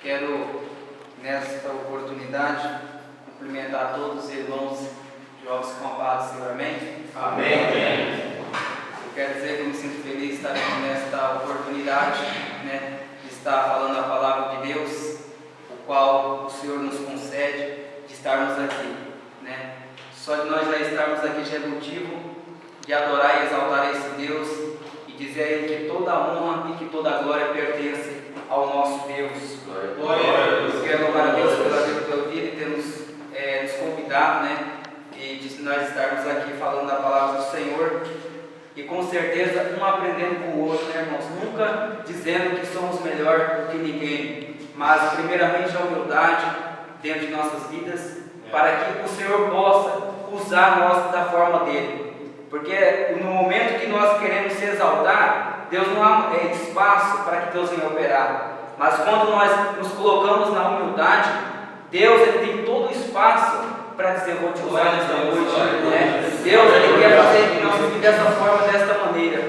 Quero, nesta oportunidade, cumprimentar todos os irmãos jovens com a paz do Senhor. Amém? Amém. Eu quero dizer que eu me sinto feliz de estar aqui nesta oportunidade, de estar falando a palavra de Deus, o qual o Senhor nos concede de estarmos aqui, Só de nós já estarmos aqui já é motivo de adorar e exaltar a esse Deus e dizer a Ele que toda a honra e que toda a glória pertence ao nosso Deus. Glória a Deus. Quero louvar a Deus pela vida e ter nos convidado, e de nós estarmos aqui falando da palavra do Senhor e com certeza um aprendendo com o outro, irmãos? Nunca dizendo que somos melhor do que ninguém, mas primeiramente a humildade dentro de nossas vidas, para que o Senhor possa usar nós da forma dele. Porque no momento que nós queremos se exaltar, Deus não há espaço para que Deus venha operar. Mas quando nós nos colocamos na humildade, Deus ele tem todo o espaço para dizer: vou te usar nesta noite. Deus ele quer fazer que nós vivamos dessa forma, desta maneira.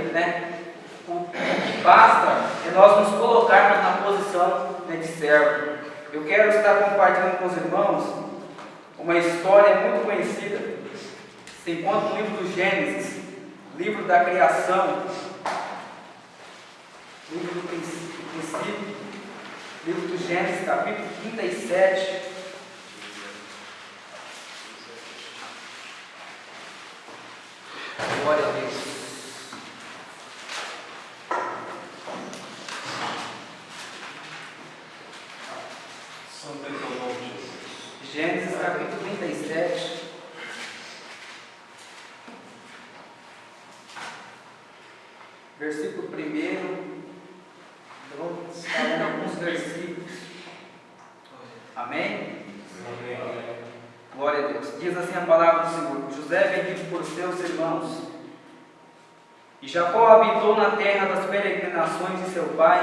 O que basta é nós nos colocarmos na posição de servo. Eu quero estar compartilhando com os irmãos uma história muito conhecida. Se encontra no livro do Gênesis, livro da criação, livro do princípio, livro do Gênesis, capítulo 37. Glória a Deus. Santo é teu nome, Jesus. Gênesis capítulo 37. Versículo 1. Vamos estar lendo alguns versículos. Amém? Amém. Glória a Deus. Diz assim a palavra do Senhor: José vendido por seus irmãos. E Jacó habitou na terra das peregrinações de seu pai,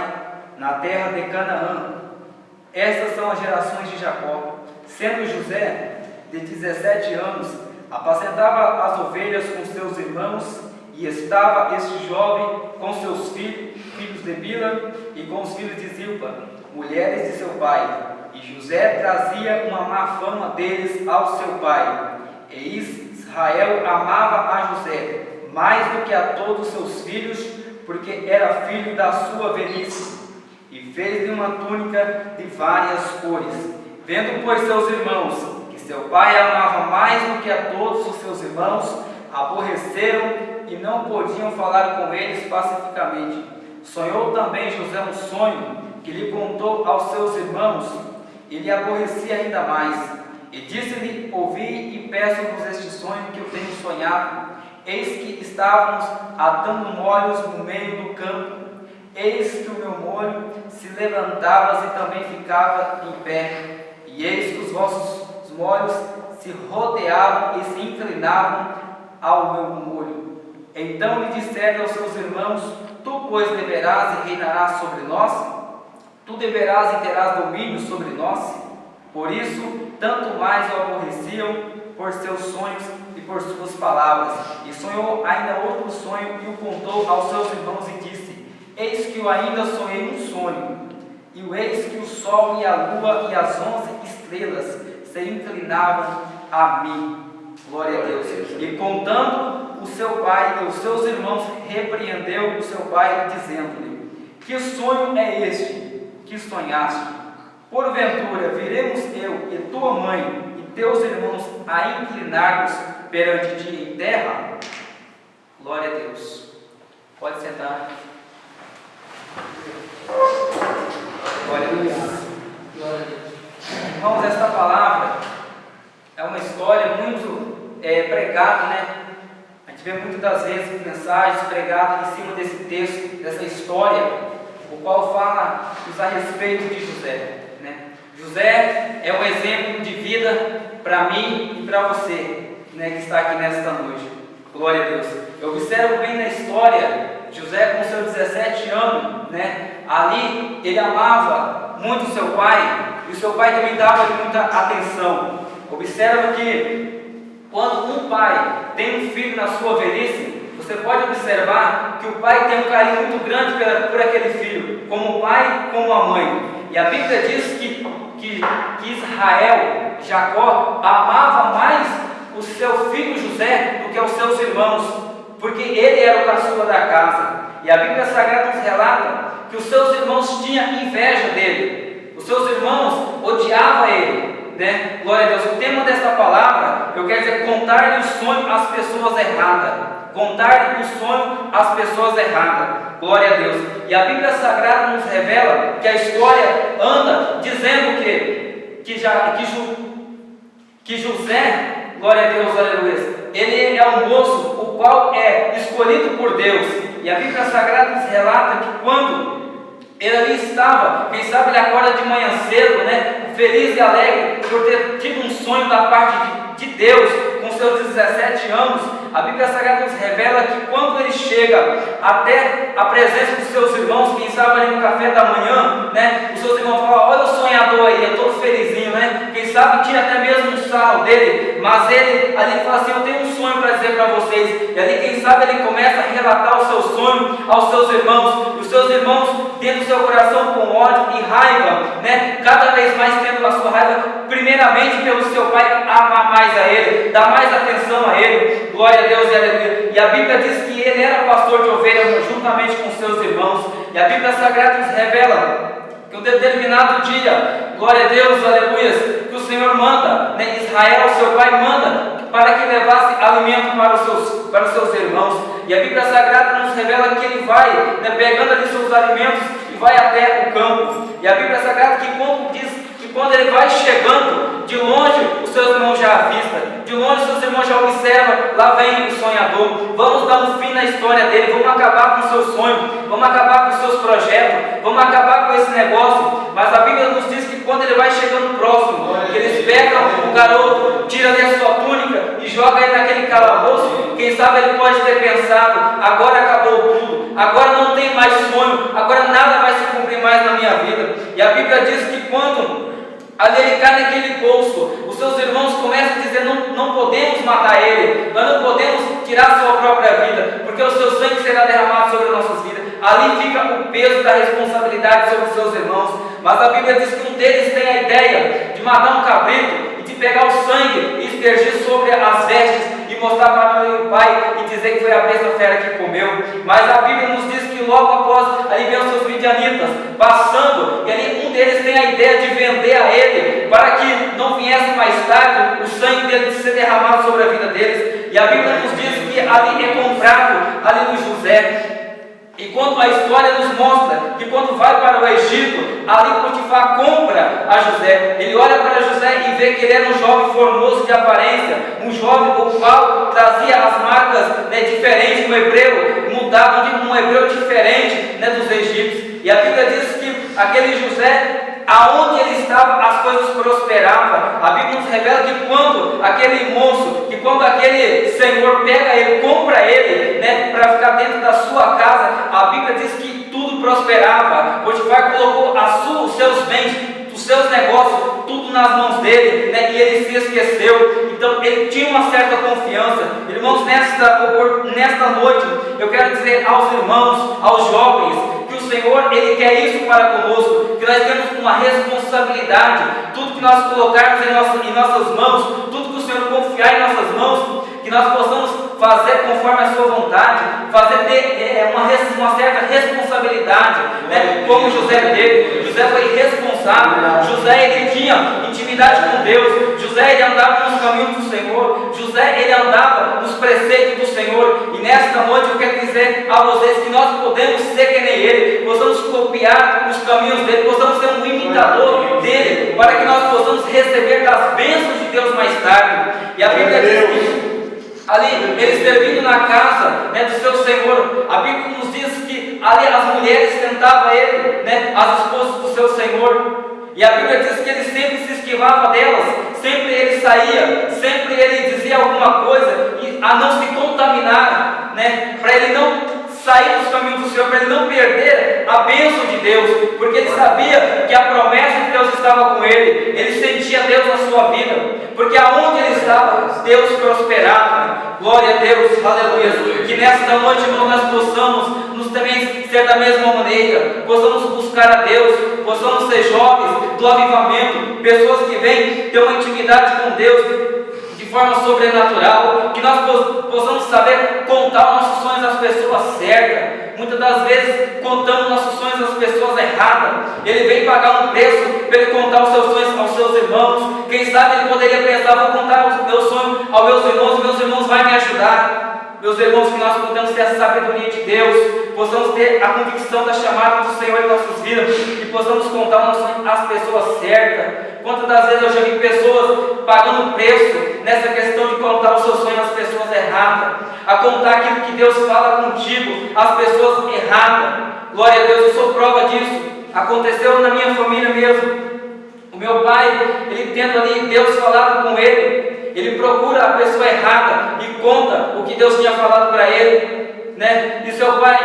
na terra de Canaã. Estas são as gerações de Jacó. Sendo José de 17 anos, apacentava as ovelhas com seus irmãos, e estava este jovem com seus filhos de Bila e com os filhos de Zilpa, mulheres de seu pai. E José trazia uma má fama deles ao seu pai. E Israel amava a José mais do que a todos seus filhos, porque era filho da sua velhice. E fez-lhe uma túnica de várias cores. Vendo, pois, seus irmãos que seu pai amava mais do que a todos os seus irmãos, aborreceram e não podiam falar com eles pacificamente. Sonhou também José um sonho que lhe contou aos seus irmãos, e lhe aborrecia ainda mais. E disse-lhe: ouvi e peço-vos este sonho que eu tenho sonhado. Eis que estávamos atando molhos no meio do campo. Eis que o meu molho se levantava e também ficava em pé. E eis que os vossos molhos se rodeavam e se inclinavam ao meu molho. Então lhe disseram aos seus irmãos: tu, pois, deverás e reinarás sobre nós? Tu deverás e terás domínio sobre nós? Por isso, tanto mais o aborreciam por seus sonhos e por suas palavras. E sonhou ainda outro sonho e o contou aos seus irmãos e disse: eis que eu ainda sonhei um sonho, e eis que o sol e a lua e as 11 estrelas se inclinavam a mim. Glória a Deus. E contando o seu pai e os seus irmãos, repreendeu o seu pai, dizendo-lhe: que sonho é este que sonhaste? Porventura viremos eu e tua mãe e teus irmãos a inclinar-nos perante ti em terra? Glória a Deus. Pode sentar. Glória a Deus. Irmãos, esta palavra é uma história muito pregada, A gente vê muitas das vezes mensagens pregadas em cima desse texto, dessa história, o qual fala-nos a respeito de José. José é um exemplo de vida para mim e para você, que está aqui nesta noite. Glória a Deus. Eu observo bem na história, José com seus 17 anos, ali ele amava muito seu pai, e o seu pai também dava muita atenção. Observa que quando um pai tem um filho na sua velhice, você pode observar que o pai tem um carinho muito grande por aquele filho, como o pai, como a mãe. E a Bíblia diz que Israel, Jacó, amava mais o seu filho José do que os seus irmãos, porque ele era o caçula da casa. E a Bíblia Sagrada nos relata que os seus irmãos tinham inveja dele, os seus irmãos odiavam ele, né? Glória a Deus. O tema desta palavra, eu quero dizer, contar-lhe o sonho às pessoas erradas. Contar-lhe o sonho às pessoas erradas. Glória a Deus. E a Bíblia Sagrada nos revela que a história anda dizendo que José, glória a Deus, aleluia, ele é um moço o qual é escolhido por Deus. E a Bíblia Sagrada nos relata que quando ele ali estava, quem sabe ele acorda de manhã cedo, né, feliz e alegre por ter tido um sonho da parte de Deus com seus 17 anos. A Bíblia Sagrada nos revela que quando ele chega até a presença dos seus irmãos, quem sabe ali no café da manhã, né, os seus irmãos falam: olha o sonhador aí, é todo felizinho, né? Quem sabe tira até mesmo um sarro dele, mas ele ali fala assim: eu tenho um sonho para dizer para vocês. E ali, quem sabe, ele começa a relatar o seu sonho aos seus irmãos. E os seus irmãos, dentro do seu coração com ódio e raiva, né, cada vez mais tendo a sua raiva, primeiramente pelo seu pai, amar mais a ele, dar mais atenção a ele. Glória a Deus e aleluia. E a Bíblia diz que ele era pastor de ovelhas juntamente com seus irmãos. E a Bíblia Sagrada nos revela que um determinado dia, glória a Deus, aleluia, que o Senhor manda, né, Israel, seu pai, manda para que levasse alimento para os seus irmãos. E a Bíblia Sagrada nos revela que ele vai, né, pegando ali seus alimentos e vai até o campo. E a Bíblia Sagrada diz que quando ele vai chegando, de longe os seus irmãos já avistam, de longe os seus irmãos já observam: lá vem o sonhador, vamos dar um fim na história dele, vamos acabar com o seu sonho, vamos acabar com os seus projetos, vamos acabar com esse negócio. Mas a Bíblia nos diz que quando ele vai chegando próximo, que eles pegam o garoto, tiram ali a sua túnica e jogam ele naquele calabouço. Quem sabe ele pode ter pensado: agora acabou tudo, agora não tem mais sonho, agora nada vai se cumprir mais na minha vida. E a Bíblia diz que quando ali ele cai naquele poço, os seus irmãos começam a dizer: não podemos matar ele, nós não podemos tirar a sua própria vida, porque o seu sangue será derramado sobre as nossas vidas. Ali fica o peso da responsabilidade sobre os seus irmãos. Mas a Bíblia diz que um deles tem a ideia de matar um cabrito e de pegar o sangue e aspergir sobre as vestes e mostrar para o pai e dizer que foi a besta fera que comeu. Mas a Bíblia nos diz que logo após ali vem os seus midianitas passando, e ali um deles tem a ideia de vender a ele, para que não viesse mais tarde o sangue dele de ser derramado sobre a vida deles. E a Bíblia nos diz que ali é comprado ali no José. E quando a história nos mostra que quando vai para o Egito, ali Potifar compra a José. Ele olha para José e vê que ele era um jovem formoso de aparência, um jovem o qual trazia as marcas, né, diferentes, um hebreu mudado, um hebreu diferente, né, dos egípcios. E a Bíblia diz que aquele José, aonde ele estava, as coisas prosperavam. A Bíblia nos revela que quando aquele moço, que quando aquele senhor pega ele, compra ele, né, para ficar dentro da sua casa, a Bíblia diz que tudo prosperava. Potifar colocou os seus bens, os seus negócios, tudo nas mãos dele, né, e ele se esqueceu. Então ele tinha uma certa confiança. Irmãos, nesta noite eu quero dizer aos irmãos, aos jovens, que o Senhor, Ele quer isso para conosco, que nós temos uma responsabilidade. Tudo que nós colocarmos em nossas mãos, tudo que o Senhor confiar em nossas mãos, que nós possamos fazer conforme a sua vontade, ter uma certa responsabilidade, né? Como José teve. José foi responsável. José, ele tinha intimidade com Deus. José, ele andava nos caminhos do Senhor. José, ele andava nos preceitos do Senhor. E nesta noite eu quero dizer a vocês que nós podemos ser que nem ele, possamos copiar os caminhos dele, possamos ser um imitador dele, para que nós possamos receber das bênçãos de Deus mais tarde. E a Bíblia diz que ali, eles servindo na casa, né, do seu Senhor, a Bíblia nos diz que ali as mulheres tentavam ele, né, as esposas do seu Senhor. E a Bíblia diz que ele sempre se esquivava delas, sempre ele saía, sempre ele dizia alguma coisa, a não se contaminar, né, para ele não sair dos caminhos do Senhor, para ele não perder a bênção de Deus, porque ele sabia que a promessa de Deus estava com ele, ele sentia Deus na sua vida, porque aonde ele estava, Deus prosperava. Glória a Deus, aleluia. Que nesta noite, irmão, nós possamos nos também ser da mesma maneira, possamos buscar a Deus, possamos ser jovens do avivamento, pessoas que vêm ter uma intimidade com Deus de forma sobrenatural, que nós possamos saber contar os nossos sonhos às pessoas certas. Muitas das vezes contamos nossos sonhos às pessoas erradas. Ele vem pagar um preço para ele contar os seus sonhos aos seus irmãos. Quem sabe ele poderia pensar: vou contar os meus sonhos aos meus irmãos vão me ajudar. Meus irmãos, que nós podemos ter a sabedoria de Deus, possamos ter a convicção da chamada do Senhor em nossas vidas e possamos contar o nosso sonho às pessoas certas. Quantas das vezes eu já vi pessoas pagando preço nessa questão de contar o seu sonho às pessoas erradas, a contar aquilo que Deus fala contigo às pessoas erradas. Glória a Deus, eu sou prova disso. Aconteceu na minha família mesmo. O meu pai, ele tendo ali Deus falado com ele, ele procura a pessoa errada e conta o que Deus tinha falado para ele, né? E seu pai,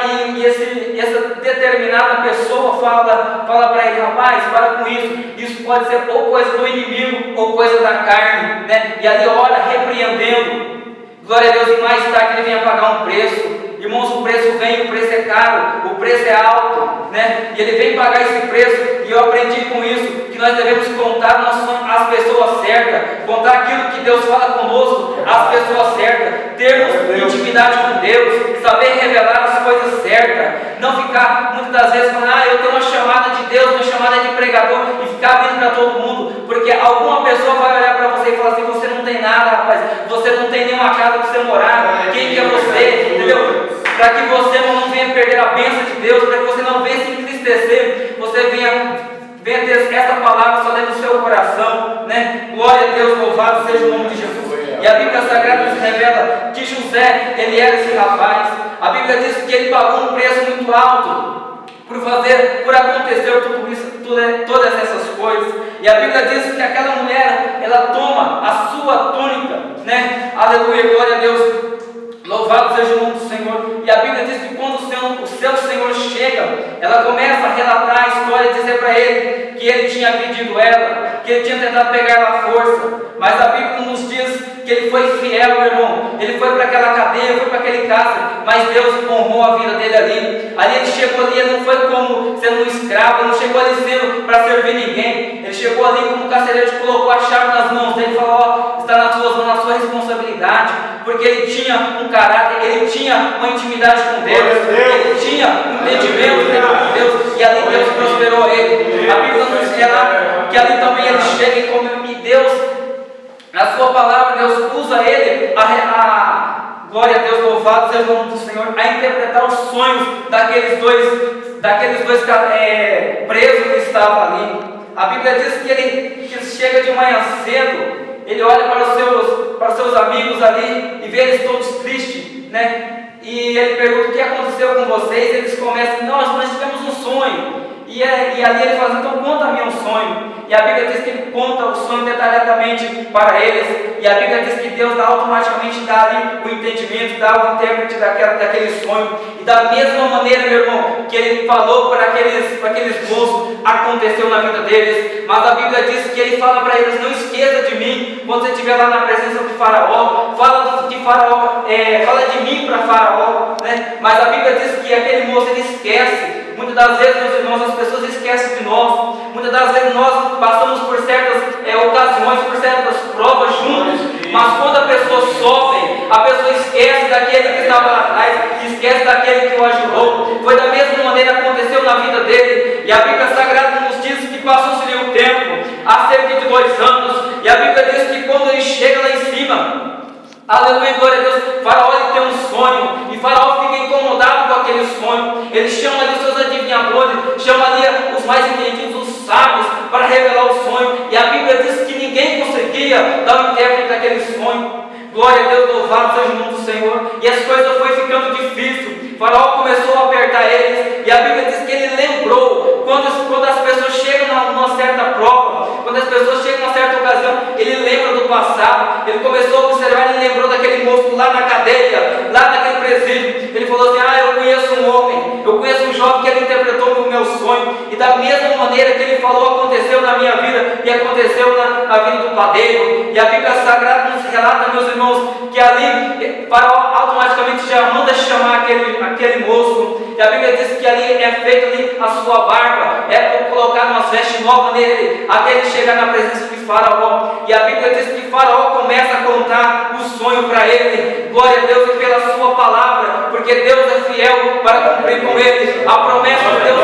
essa determinada pessoa fala para ele: rapaz, para com isso pode ser ou coisa do inimigo ou coisa da carne, né? E ali ora repreendendo. Glória a Deus, e mais tarde ele vem a pagar um preço. Irmãos, o preço vem, o preço é caro, o preço é alto, né? E ele vem pagar esse preço, e eu aprendi com isso, que nós devemos contar às pessoas certas, contar aquilo que Deus fala conosco às pessoas certas, termos intimidade com Deus, saber revelar as coisas certas, não ficar muitas das vezes falando: eu tenho uma chamada de Deus, uma chamada de pregador, e ficar abrindo para todo mundo, porque alguma pessoa vai olhar para você e falar assim: você não tem nada, rapaz, você não tem nenhuma casa para você morar, quem que é você, entendeu? Para que você não venha perder a bênção de Deus, para que você não venha se entristecer, você venha ter essa palavra só dentro do seu coração, né? Glória a Deus, louvado seja o nome de Jesus. E a Bíblia Sagrada nos revela que José, ele era esse rapaz. A Bíblia diz que ele pagou um preço muito alto por acontecer tudo isso, todas essas coisas. E a Bíblia diz que aquela mulher, ela toma a sua túnica, né? Aleluia, glória a Deus. Louvado seja o nome do Senhor. E a Bíblia diz que quando o seu Senhor chega, ela começa a relatar a história e dizer para ele que ele tinha pedido ela, que ele tinha tentado pegar ela à força. Mas a Bíblia nos diz que ele foi fiel, meu irmão. Ele foi para aquela cadeia, foi para aquele cárcere, mas Deus honrou a vida dele ali. Ali ele chegou ali, ele não foi como sendo um escravo, ele não chegou ali sendo para servir ninguém. Ele chegou ali como carcereiro, colocou a chave nas mãos dele e falou: ó, está nas suas mãos, na sua responsabilidade. Porque ele tinha um caráter, ele tinha uma intimidade com Deus, ele tinha um entendimento com Deus, e ali Deus prosperou ele. A Bíblia nos relata que ali também ele chega e Deus, na sua palavra, Deus usa ele glória a Deus, louvado seja o nome do Senhor, a interpretar os sonhos daqueles dois presos que estavam ali. A Bíblia diz que ele chega de manhã cedo, ele olha para os seus amigos ali e vê eles todos tristes, né? E ele pergunta: o que aconteceu com vocês? Eles começam: nós tivemos um sonho. E ali ele fala: então conta-me um sonho. E a Bíblia diz que ele conta o sonho detalhadamente para eles. E a Bíblia diz que Deus automaticamente dá ali o entendimento, dá o intérprete daquele sonho. E da mesma maneira, meu irmão, que ele falou para aqueles moços, aconteceu na vida deles. Mas a Bíblia diz que ele fala para eles: não esqueça de mim quando você estiver lá na presença de Faraó. Fala de mim para Faraó, né? Mas a Bíblia diz que aquele moço, ele esquece. Muitas das vezes, meus irmãos, as pessoas esquecem de nós. Muitas das vezes nós passamos por certas ocasiões, por certas provas juntos. Mas quando a pessoa sofre, a pessoa esquece daquele que estava lá atrás, esquece daquele que o ajudou. Foi da mesma maneira que aconteceu na vida dele. E a Bíblia Sagrada nos diz que passou-se o tempo, há cerca de 2 anos. E a Bíblia diz que quando ele chega lá em cima, aleluia, glória a Deus, Faraó ele tem um sonho, e Faraó fica incomodado com aquele sonho. Ele chama ali os seus adivinhadores, chama ali os mais entendidos, os sábios, para revelar o sonho. E a Bíblia diz que ninguém conseguia dar o intérprete daquele sonho. Glória a Deus, louvado seja o nome do Senhor. E as coisas foram ficando difíceis. Faraó começou a apertar eles, e a Bíblia diz que ele lembrou, quando as pessoas chegam numa certa prova, quando as pessoas chegam numa certa ocasião, ele lembra do passado, ele começou a observar, ele ele lembrou daquele moço lá na cadeia, lá naquele presídio. Ele falou assim: eu conheço um homem, eu conheço um jovem que ele interpretou o meu sonho, e da mesma maneira que ele falou, aconteceu na minha vida e aconteceu na vida do padeiro. E a Bíblia Sagrada nos relata, meus irmãos, que ali Faraó automaticamente já manda chamar aquele moço, e a Bíblia diz que ali é feito ali a sua barba, é para colocar umas vestes novas nele, até ele chegar na presença de Faraó. E a Bíblia diz que Faraó começa a contar o sonho para ele. Glória a Deus, e pela sua palavra, porque Deus é fiel para cumprir com ele a promessa de Deus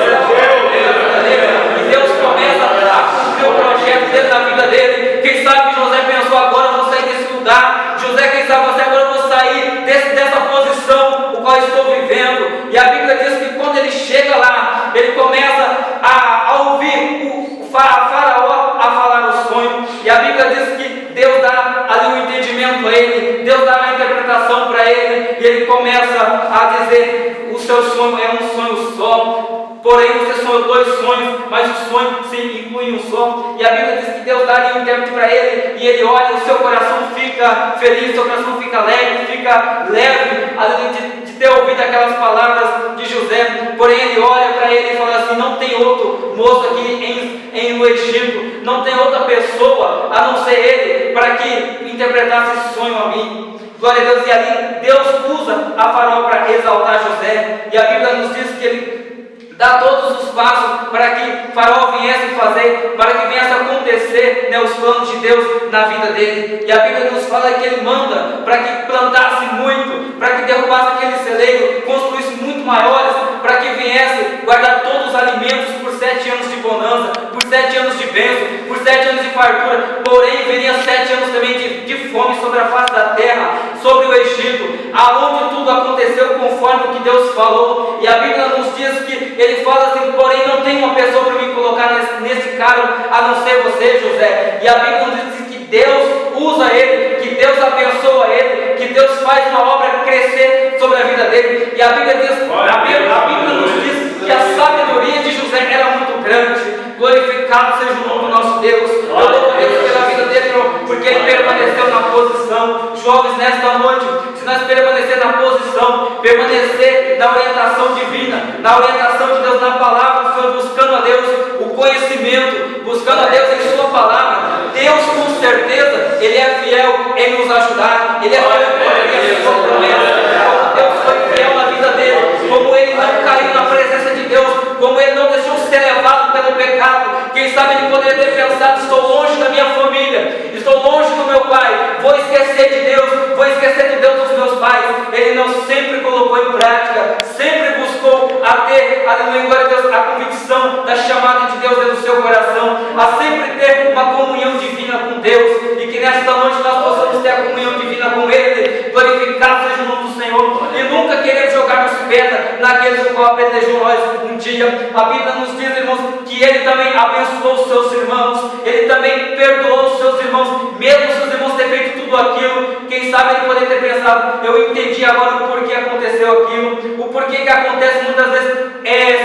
e Deus começa a cumprir o projeto dele na vida dele. Quem sabe José pensou: agora eu vou sair desse lugar. José, quem sabe você, agora eu vou sair dessa posição o qual estou vivendo. E a Bíblia diz que quando ele chega lá, ele começa a ouvir o Faraó a falar o sonho. E a Bíblia diz que Deus dá ali um entendimento a ele, Deus dá uma interpretação para ele, e ele começa a dizer: o seu sonho é um sonho só. Porém, você sonhou 2 sonhos, mas o sonho se inclui em um só. E a Bíblia diz que Deus dá ali um tempo para ele, e ele olha, o seu coração fica feliz, o seu coração fica alegre, fica leve, além de ter ouvido aquelas palavras de José. Porém, ele olha para ele e fala assim: não tem outro moço aqui no Egito, não tem outra pessoa a não ser ele para que interpretasse esse sonho a mim. Glória a Deus. E ali Deus usa a Faraó para exaltar José, e a Bíblia nos diz que ele dá todos os passos para que Faraó viesse fazer, para que viesse acontecer, os planos de Deus na vida dele. E a Bíblia nos fala que ele manda para que plantasse muito, para que derrubasse aquele celeiro, construísse muito maiores, para que viesse guardar todos os alimentos por 7 anos de bonança, por 7 anos de bênção, por 7 anos de fartura. Porém, viria 7 anos também de fome sobre a face da terra, sobre o Egito, aonde tudo aconteceu conforme o que Deus falou. E a Bíblia nos diz que ele fala assim: porém não tem uma pessoa para me colocar nesse cargo a não ser você, José. E a Bíblia nos diz que Deus usa ele, que Deus abençoa ele, que Deus faz uma obra crescer sobre a vida dele. E a Bíblia nos diz que a sabedoria de José era muito grande. Glorificado seja o nome do nosso Deus. Eu louvo a Deus pela vida dele, porque ele permaneceu na posição. Jovens, nesta noite, se nós permanecer na posição, permanecer na orientação divina, na orientação de Deus, na palavra do Senhor, buscando a Deus o conhecimento, buscando a Deus em sua palavra, Deus com certeza, ele é fiel em nos ajudar, ele é fiel em sua promessa. Como Deus foi fiel na vida dele, como ele não caiu na presença de Deus, como ele não deixou ser levado pelo pecado. Quem sabe ele poderia ter pensado: estou longe da minha família, estou longe do meu pai, vou esquecer de Deus, vou esquecer do Deus dos meus pais. Ele não sempre colocou em prática, sempre buscou a ter, aleluia, Deus, a convicção da chamada de Deus dentro do seu coração, a sempre ter uma comunhão divina com Deus, e que nesta noite nós possamos ter a comunhão divina com Ele. Glorificado seja o nome do Senhor, e nunca querer jogar-nos pedra naqueles que apedrejou nós um dia. A Bíblia nos diz, irmãos, que Ele também abençoou os seus irmãos, Ele também perdoou os seus irmãos, mesmo os seus irmãos terem feito tudo aquilo. Quem sabe ele poderia ter pensado: eu entendi agora o porquê aconteceu aquilo, o porquê que acontece muitas vezes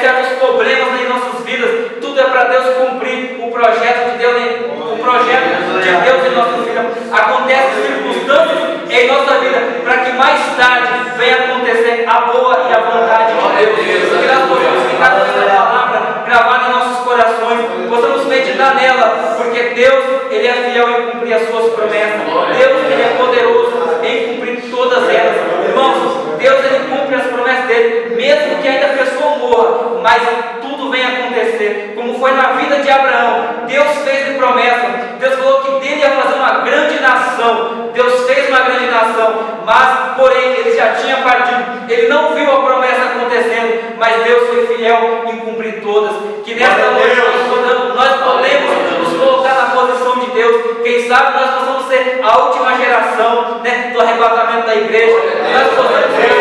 certos problemas nas nossas vidas. Tudo é para Deus cumprir o projeto de Deus, em nossa vida. Acontece circunstâncias em nossa vida para que mais tarde venha acontecer a boa e a vontade de Deus. Que nós possamos ficar com essa palavra gravada em nossos corações, possamos meditar nela, porque Deus, Ele é fiel em cumprir as suas promessas. Deus, Ele é poderoso em cumprir todas elas. Irmãos, Deus, Ele cumpre as promessas dele, mesmo que ainda a pessoa morra, mas tudo vem acontecer, como foi na vida de Abraão. Deus fez de promessa, Deus falou que dele ia fazer uma grande nação. Deus fez uma grande nação, mas porém ele já tinha partido, ele não viu a promessa acontecendo, mas Deus foi fiel em cumprir todas. Que nesta noite nós podemos nos colocar na posição de Deus. Quem sabe nós possamos ser a última geração, do arrebatamento da igreja. Nós possamos ser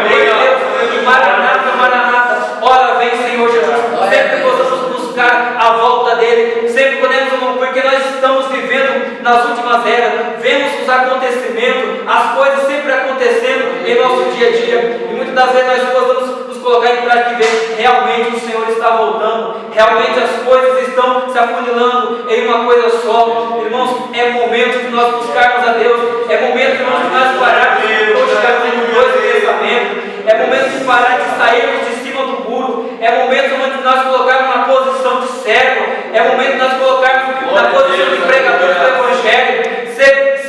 Deus, que Maranata, Maranata, ora vem Senhor Jesus. Sempre possamos buscar a volta dele, sempre podemos, porque nós estamos vivendo nas últimas eras, vemos os acontecimentos, as coisas sempre acontecendo em nosso dia a dia, e muitas das vezes nós possamos nos colocar em prática e ver: realmente o Senhor está voltando, realmente as coisas estão se afunilando em uma coisa só. Irmãos, é momento de nós buscarmos a Deus, é momento, irmãos, de nós pararmos de dois pensamentos. É momento de parar de sairmos de cima do muro. É momento onde nós colocarmos na posição de servo. É momento de nós colocarmos na posição de pregadores do Evangelho.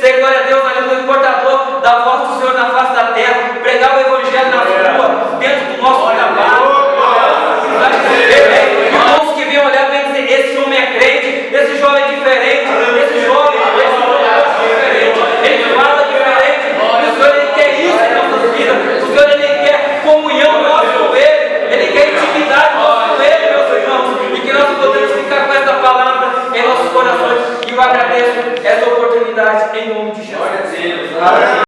Ser, glória a Deus, ali no portador da voz do Senhor na face da terra. Pregar o Evangelho na rua, dentro do nosso trabalho. Irmãos que vêm olhar e dizer: esse homem é crente, esse jovem é diferente, esse jovem é diferente, ele fala diferente. O Senhor, ele quer isso em nossas vidas. O Senhor, ele quer comunhão nossa com ele, ele quer intimidade nossa com ele, meus irmãos, e que nós podemos ficar com essa palavra em nossos corações. E eu agradeço essa oportunidade em nome de Jesus.